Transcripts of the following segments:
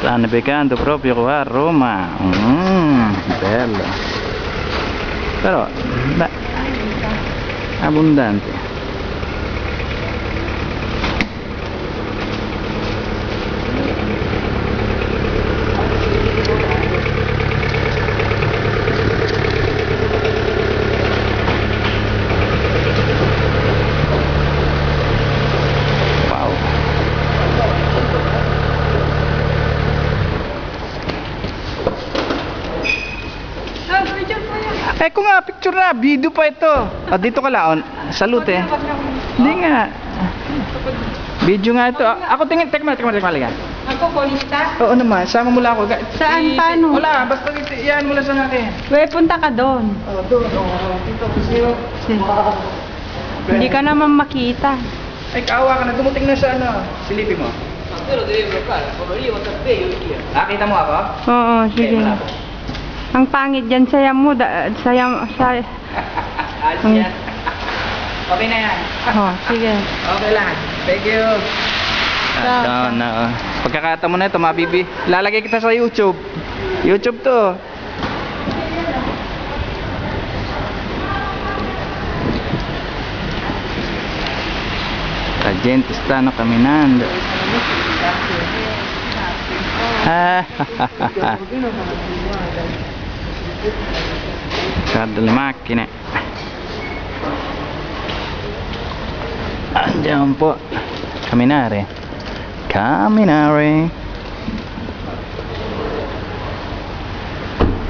Sta nevicando proprio qua a Roma. Bello. Però, beh, abbondante. Eko nga, picture na, video pa ito. Dito ka laon. Salute. Hindi nga. Video nga ito. Ako tingin, tekma ligan. Ako, konista? Oo naman, sama mo lang ako. Saan, paano? Wala, basta yan mo lang sa akin. We, punta ka doon. Doon. Dito, kasi Hindi ka naman makita. ay, kaawa ka na. Dumuting na sa ano. Silipin mo. Kita mo ako? Oo, sige. Ang pangit dyan, sayang mo. Sayang. Yan. Okay na yan. Oh, sige. Okay lang. Thank you. Pagkakata mo na ito, mabibi. Lalagay kita sa YouTube. YouTube to. La gente stanno camminando. Guarda le macchine. Andiamo un po' a camminare.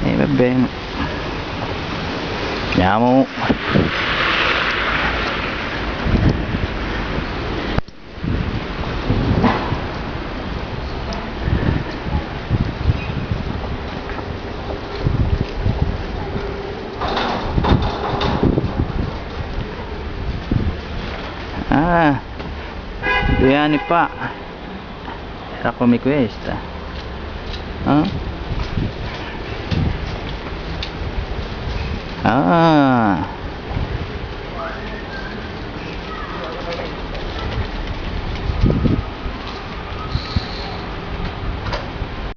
E va bene. Andiamo. Ah, 2 anni fa era come questa. Ah,